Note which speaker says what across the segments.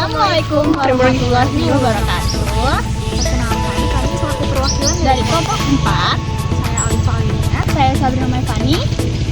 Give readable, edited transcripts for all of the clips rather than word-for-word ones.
Speaker 1: Assalamualaikum warahmatullahi wabarakatuh.
Speaker 2: Perkenalkan, kami selaku perwakilan
Speaker 1: Dari kelompok 4,
Speaker 2: saya Alif Alina.
Speaker 1: saya Sabrina Maifani.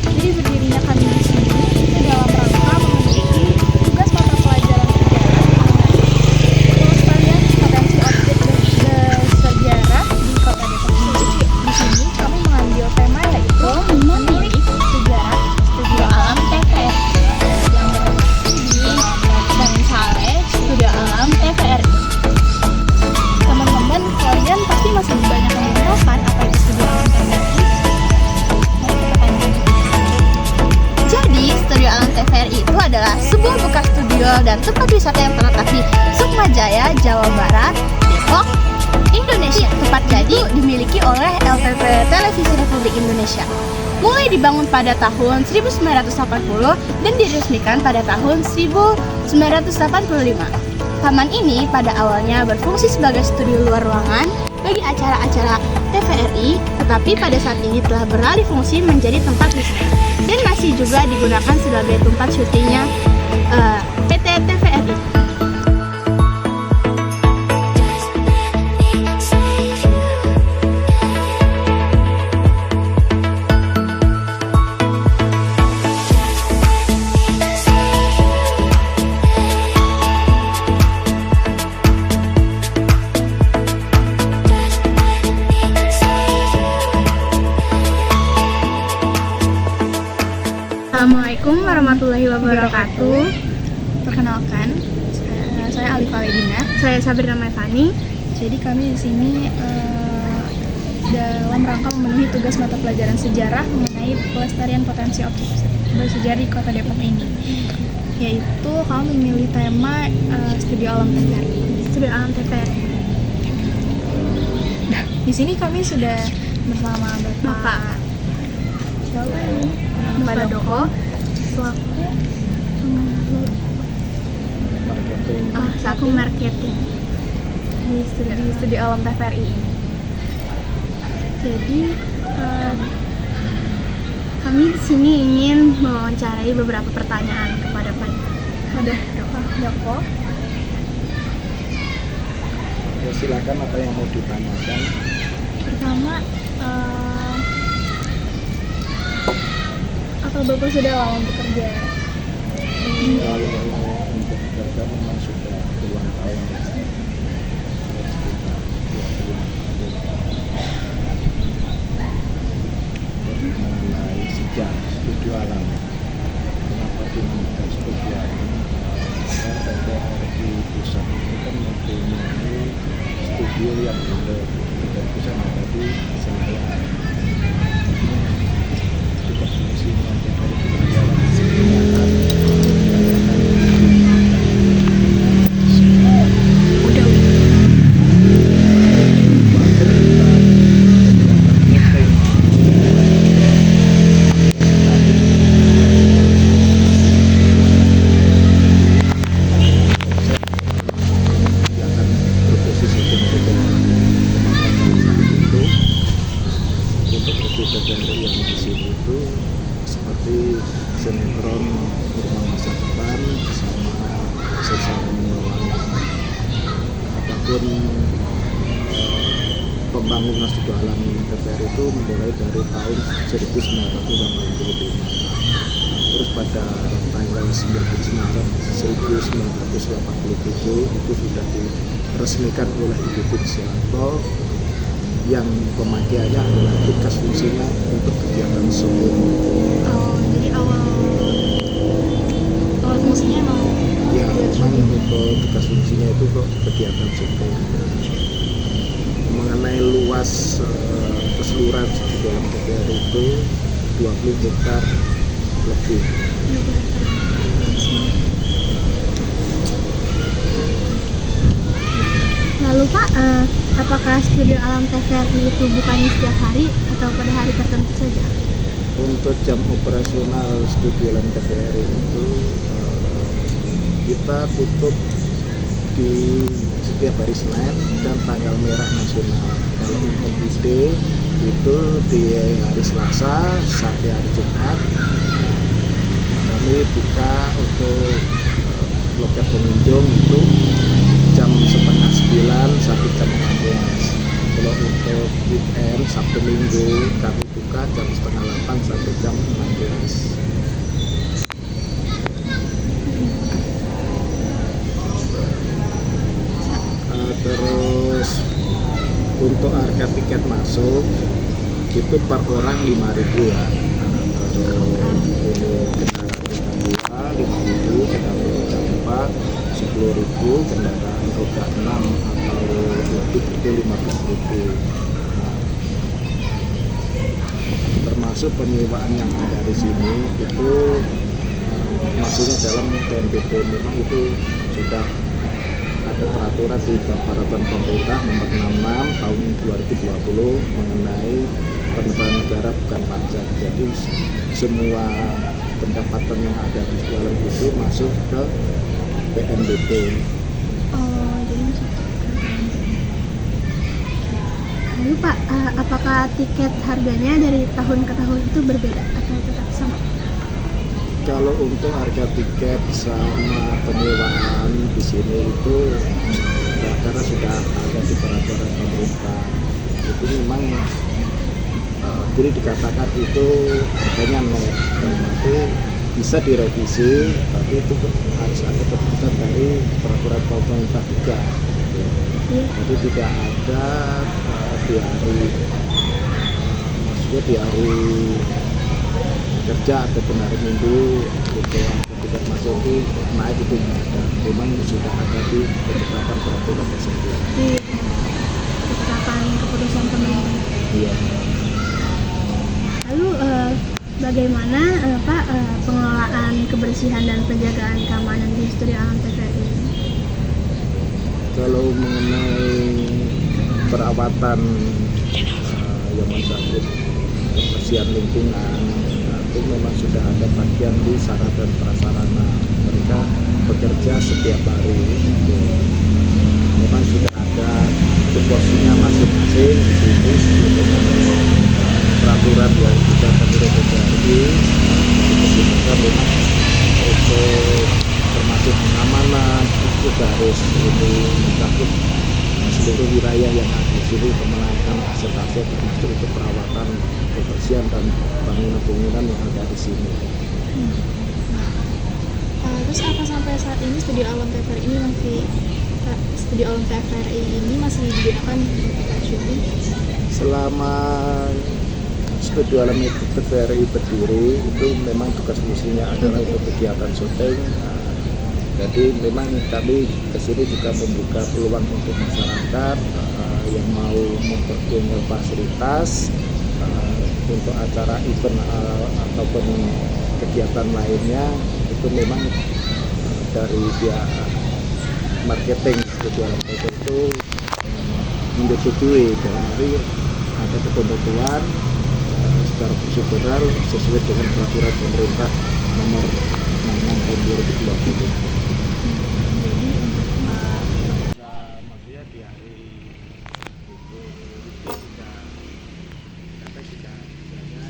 Speaker 2: Jadi berdirinya kami di sini itu dalam rangka memenuhi tugas mata pelajaran sejarah mengenai pelestarian potensi objek bersejarah di Kota Depok ini. Di sini kami mengambil tema yaitu menilik sejarah
Speaker 1: Studio Alam TVRI yang berlokasi di Bang Saleh, Studio Alam TVRI.
Speaker 2: Teman-teman, kalian pasti masih banyak yang belum tahu kan apa itu Studio Alam TVRI?
Speaker 1: Jadi, Studio Alam TVRI itu adalah sebuah bekas studio dan tempat wisata yang terletak di Sukmajaya, Jawa Barat, Depok, Indonesia. Tempat jadi dimiliki oleh LTP Televisi Republik Indonesia. Mulai dibangun pada tahun 1980 dan diresmikan pada tahun 1985. Taman ini pada awalnya berfungsi sebagai studio luar ruangan bagi acara-acara TVRI, tetapi pada saat ini telah beralih fungsi menjadi tempat wisata dan masih juga digunakan sebagai tempat syutingnya PT TVRI. Assalamualaikum warahmatullahi wabarakatuh.
Speaker 2: Perkenalkan, saya Alif Alina.
Speaker 1: Saya Sabrina Maifani.
Speaker 2: Jadi kami di sini dalam rangka memenuhi tugas mata pelajaran sejarah mengenai pelestarian potensi objek bersejarah di Kota Depok ini. Yaitu kami memilih tema Studio Alam TVRI.
Speaker 1: Studio Alam TVRI.
Speaker 2: Nah, di sini kami sudah bersama Bapak siapa ini?
Speaker 1: Bapak Doko
Speaker 2: Selaku
Speaker 1: selaku marketing
Speaker 2: di Studio Alam TVRI ini.
Speaker 1: Jadi kami di sini ingin mewawancarai beberapa pertanyaan kepada Pak
Speaker 2: Doko.
Speaker 3: Ya, silakan apa yang mau ditanyakan.
Speaker 2: Pertama, apa Bapak sudah lama bekerja?
Speaker 3: Kalau untuk bekerja memang sudah puluhan tahun ya. Mengenai sejarah Studio Alam, kenapa dinamakan Studio Alam? Karena TVRI pusat itu kan mempunyai studio yang ada pusat ada di Senayan. Juga fungsinya TVRI adalah genre yang di sini itu seperti sinetron Rumah Masa Depan sama Sesaran Nyawa. Apapun pembangunan Studio Alam TVRI itu mulai dari tahun 1985. Terus pada tanggal 19 Maret 1987 itu sudah diresmikan oleh Ibu Tun Soeharto yang pemakaiannya adalah tugas fungsinya untuk kegiatan syuting.
Speaker 2: Jadi awal fungsinya emang
Speaker 3: Ya, memang untuk tugas fungsinya itu kok kegiatan syuting. Mengenai luas keseluruhan di dalam TVRI itu 20 hektar lebih.
Speaker 1: Lalu Pak, apakah Studio Alam TVRI itu bukannya setiap hari atau pada hari tertentu saja?
Speaker 3: Untuk jam operasional Studio Alam TVRI itu kita tutup di setiap hari Senin dan tanggal merah nasional. Kalau untuk weekday itu di hari Selasa sampai hari Jumat kami buka untuk loket pengunjung itu jam setengah 9 sampai jam 16. Kalau untuk weekend Sabtu Minggu kami buka jam setengah 8 sampai jam 16. Terus untuk harga tiket masuk itu per orang 5.000 ya. Kalau ini kendaraan roda 2 5.000, kendaraan roda 4 10.000, kendaraan roda 6 atau lebih itu 15.000. Termasuk penyewaan yang ada di sini itu maksudnya dalam PNBP memang itu sudah ada peraturan di peraturan pemerintah nomor 66 tahun 2020 mengenai pendapatan negara bukan pajak. Jadi semua pendapatan yang ada di dalam itu masuk ke PNBP.
Speaker 2: Oh, jadi masuk ke PNBP. Lalu Pak, apakah tiket harganya dari tahun ke tahun itu berbeda atau tetap sama?
Speaker 3: Kalau untuk harga tiket sama penyewaan di sini itu karena sudah ada di peraturan pemerintah, itu memang jadi dikatakan itu harganya net, tapi bisa direvisi, tapi itu harus ada keputusan dari peraturan pemerintah juga. Jadi tidak ada di hari kerja ataupun hari Minggu gitu tiket masuk itu naik itu nggak ada. Memang sudah ada di ketetapan peraturan tersebut.
Speaker 2: Di ketetapan keputusan pemerintah.
Speaker 3: Iya.
Speaker 2: Lalu bagaimana Pak pengelolaan kebersihan dan penjagaan keamanan di Studio Alam TVRI?
Speaker 3: Kalau mengenai perawatan yang menyangkut kebersihan lingkungan itu memang sudah ada bagian di sarana dan prasarana, mereka bekerja setiap hari gitu. Memang sudah ada tupoksinya masing-masing di sini dengan peraturan yang sudah menurut TVRI. Jadi kita memang untuk termasuk pengamanan itu harus ini mencakup seluruh wilayah yang ada di sini, pemenangan aset-aset termasuk itu perawatan, kebersihan dan bangunan-bangunan yang ada di sini.
Speaker 2: Terus apa sampai saat ini Studio Alam TVRI ini masih digunakan untuk syuting?
Speaker 3: Selama Studio Alam TVRI berdiri itu memang tugas fungsinya adalah untuk kegiatan syuting. Jadi memang kami kesini juga membuka peluang untuk masyarakat yang mau memperoleh fasilitas untuk acara event ataupun kegiatan lainnya, itu memang dari pihak marketing Studio Alam TVRI itu menyetujui dari ada ketentuan secara prosedural sesuai dengan peraturan pemerintah nomor 66 tahun 2020. Maksudnya di hari itu sudah kata sudah misalnya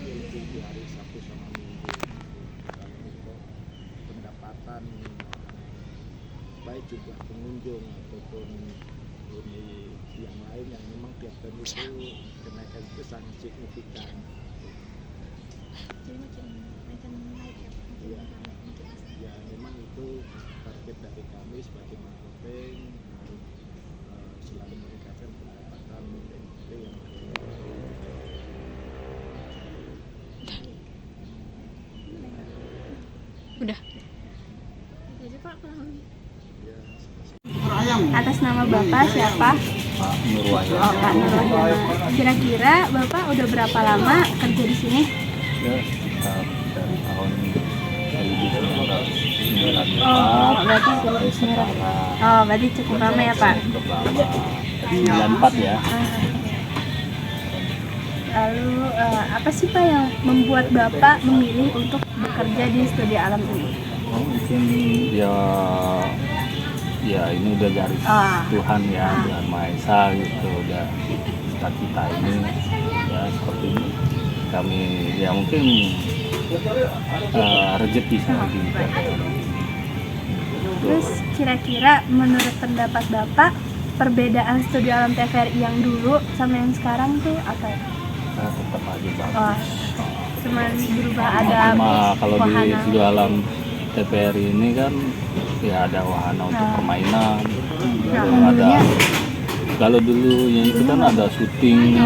Speaker 3: lebih di hari Sabtu sama Minggu. Kalau untuk pendapatan baik jumlah pengunjung ataupun ini yang lain yang memang tiap tahun itu kenaikan itu sangat signifikan.
Speaker 2: Jadi makin naik ya?
Speaker 3: Iya. Ya memang itu target dari kami sebagai marketing harus selalu meningkatkan pendapatan itu yang
Speaker 1: Udah.
Speaker 2: Jadi Pak,
Speaker 3: ya,
Speaker 2: atas nama Bapak siapa?
Speaker 4: Pak Nurwahyu.
Speaker 2: Oh, Pak Nurwahyu. Kira-kira Bapak udah berapa lama kerja di sini?
Speaker 4: Ya, sekitar dari tahun 1994.
Speaker 2: Oh, berarti berarti cukup lama ya Pak?
Speaker 4: Cukup lama. 94 ya.
Speaker 2: Lalu apa sih Pak yang membuat Bapak memilih untuk bekerja di Studio Alam ini?
Speaker 4: Oh, mungkin ya ini udah garis Tuhan ya, Tuhan Maha Esa gitu, udah cita-cita ini ya seperti ini. Kami ya mungkin rezeki saya di TVRI.
Speaker 2: Terus kira-kira menurut pendapat Bapak, perbedaan studio alam TVRI yang dulu sama yang sekarang tuh apa ya?
Speaker 4: Nah, tetap aja bagus.
Speaker 2: Oh, cuman berubah ada
Speaker 4: Cuma kalau di
Speaker 2: wahana.
Speaker 4: studio alam TVRI ini kan ya ada wahana untuk permainan.
Speaker 2: Nah,
Speaker 4: Ada kalau dulunya itu kan ada syuting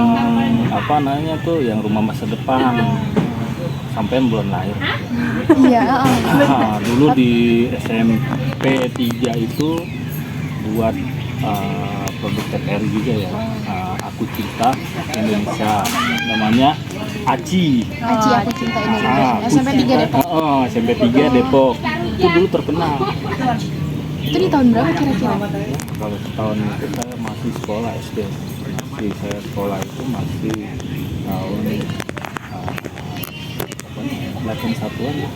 Speaker 4: apa namanya tuh yang rumah masa depan sampai belum lahir.
Speaker 1: Iya,
Speaker 4: Dulu di SMP 3 itu buat produk TVRI juga ya. Aku Cinta Indonesia namanya ACI.
Speaker 1: Aci Aku Cinta Indonesia.
Speaker 4: Aku
Speaker 1: SMP 3
Speaker 4: Cinta-
Speaker 1: Depok.
Speaker 4: SMP 3 Depok. Itu dulu terkenal.
Speaker 1: Itu di tahun berapa kira-kira?
Speaker 4: Kalau tahun itu saya masih sekolah SD. Saya sekolah itu masih tahun 81-an ya.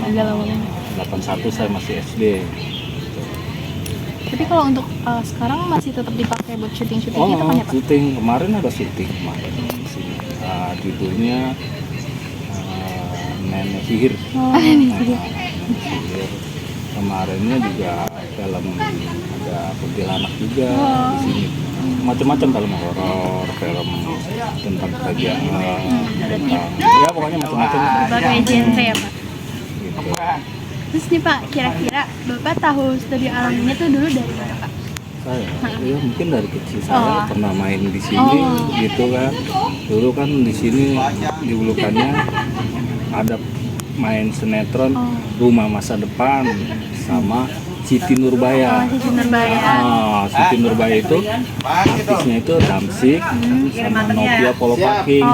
Speaker 1: Agak lama banget.
Speaker 4: 81 saya masih SD.
Speaker 1: Tapi kalau untuk sekarang masih tetap dipakai buat syuting-syuting gitu kan ya Pak?
Speaker 4: Syuting kemarin ada syuting kemarin di sini. Judulnya Nenek Sihir. Sihir. Kemarinnya juga film ada kuntilanak juga di sini. Macam-macam film horor, film tentang kerajaan, tentang ya pokoknya macam-macam.
Speaker 2: berbagai genre ya Pak.
Speaker 4: Gitu.
Speaker 2: Terus nih Pak, kira-kira Bapak tahu studio alam ini tuh dulu dari mana Pak?
Speaker 4: Saya ya mungkin dari kecil saya pernah main di sini gitu kan. Dulu kan di sini julukannya ada main sinetron Rumah Masa Depan sama Siti Nurbaya.
Speaker 2: Siti Nurbaya.
Speaker 4: Siti Nurbaya itu artisnya itu Damsik sama Novia Polopaking.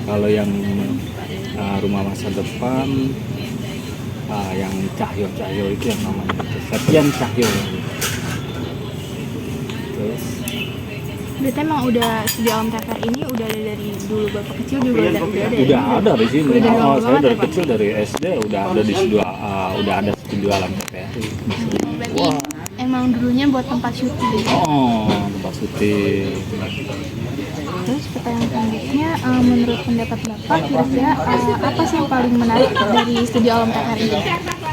Speaker 4: Kalau yang Rumah Masa Depan yang Cahyo itu yang namanya itu Septian Cahyo. Terus
Speaker 2: Berarti emang udah studio alam TVRI ini udah ada dari dulu Bapak kecil juga udah ada ya?
Speaker 4: udah ada di sini.
Speaker 2: Udah dari lama
Speaker 4: Saya
Speaker 2: banget
Speaker 4: dari
Speaker 2: ya, Pak?
Speaker 4: kecil dari SD udah ada di studio udah ada studio alam TVRI.
Speaker 2: Berarti emang dulunya buat tempat syuting.
Speaker 4: Tempat syuting.
Speaker 2: Terus pertanyaan selanjutnya, menurut pendapat Bapak kira-kira apa sih yang paling menarik dari studio alam TVRI ini?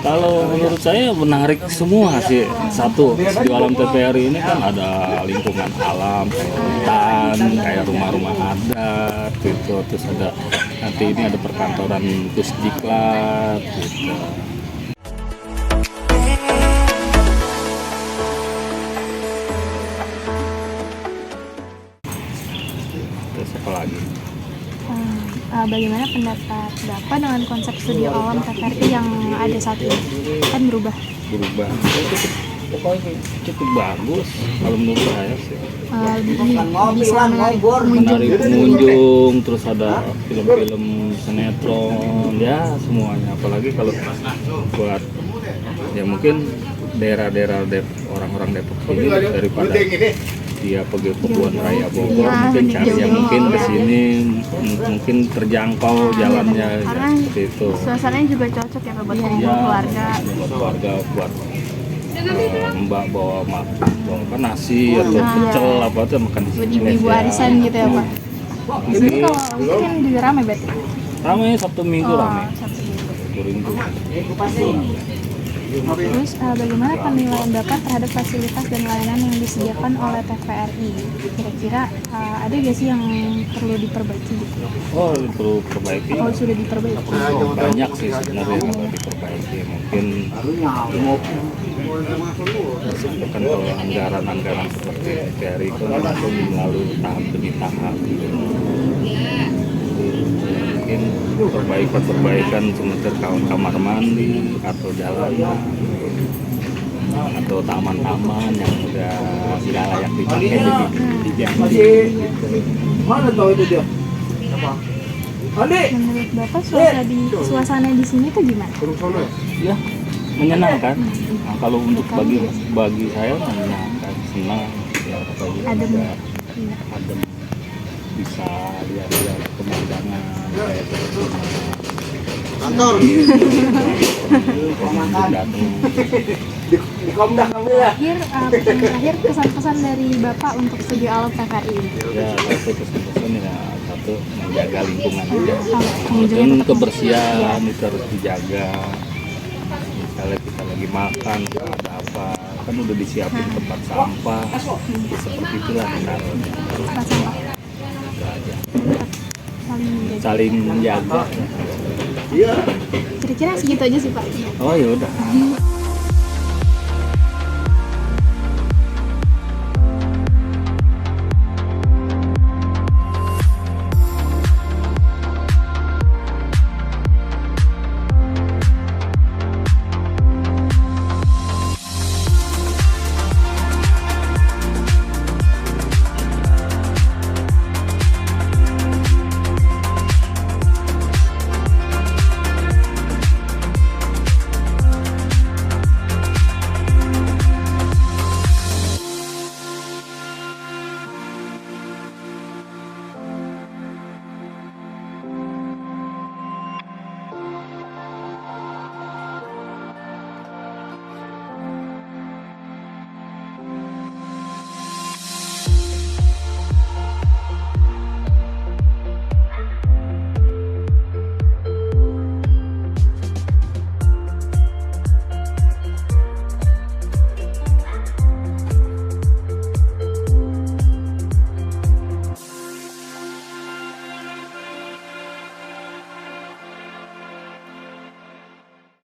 Speaker 4: Kalau menurut saya menarik semua sih. Satu, studio alam TVRI ini kan ada lingkungan alam, kayak hutan, kayak rumah-rumah adat gitu. Terus ada nanti ini ada perkantoran Pusdiklat gitu. Terus apa lagi?
Speaker 2: Bagaimana pendapat Bapak dengan konsep studio alam TVRI yang ada saat ini? Kan berubah.
Speaker 4: Pokoknya cukup bagus kalau menurut saya sih.
Speaker 2: Bisa menarik
Speaker 4: Menarik pengunjung, terus ada film-film sinetron, ya semuanya. Apalagi kalau buat ya mungkin daerah-daerah orang-orang Depok sini daripada dia pergi ke Kebun Raya Bogor, mungkin cari yang mungkin ke sini mungkin terjangkau jalannya
Speaker 2: karena
Speaker 4: seperti itu.
Speaker 2: suasananya juga cocok ya Pak buat kumpul
Speaker 4: Ya,
Speaker 2: keluarga.
Speaker 4: buat keluarga, buat mbak bawa kan nasi atau pecel apa tuh makan di
Speaker 2: Buat
Speaker 4: sini.
Speaker 2: ibu-ibu arisan gitu ya Pak. Di sini kalau mungkin juga ramai berarti.
Speaker 4: Ramai Sabtu Minggu ramai.
Speaker 2: Sabtu Minggu.
Speaker 4: Turindu.
Speaker 2: Terus bagaimana penilaian Bapak terhadap fasilitas dan layanan yang disediakan oleh TVRI? Kira-kira ada gak sih yang perlu diperbaiki gitu?
Speaker 4: Oh, perlu perbaiki.
Speaker 2: Oh, sudah diperbaiki.
Speaker 4: Banyak sih sebenarnya yang perlu diperbaiki. Mungkin misalkan kalau anggaran seperti TVRI itu langsung melalui tahap demi tahap. Mungkin perbaikan seperti kamar mandi atau jalan atau taman-taman yang udah tidak layak dipakai jadi diganti.
Speaker 3: Mana tahu itu dia?
Speaker 2: Menurut Bapak suasana di sini tuh gimana?
Speaker 4: Ya, menyenangkan. Nah, kalau untuk bagi saya menyenangkan, senang ya apalagi
Speaker 2: Adem.
Speaker 4: ada adem, bisa lihat pemandangan kayak
Speaker 3: Kantor. Di Komdah kamu ya.
Speaker 2: Terakhir kesan-kesan dari Bapak untuk studio alam TVRI ini.
Speaker 4: ya satu kesan ya satu untuk menjaga lingkungan aja. Dan kebersihan itu harus dijaga. Misalnya kita lagi makan ada apa kan udah disiapin tempat sampah seperti itulah
Speaker 2: tempat sampah
Speaker 4: saling menjaga.
Speaker 2: kira-kira segitu aja sih Pak.
Speaker 4: Oh ya udah.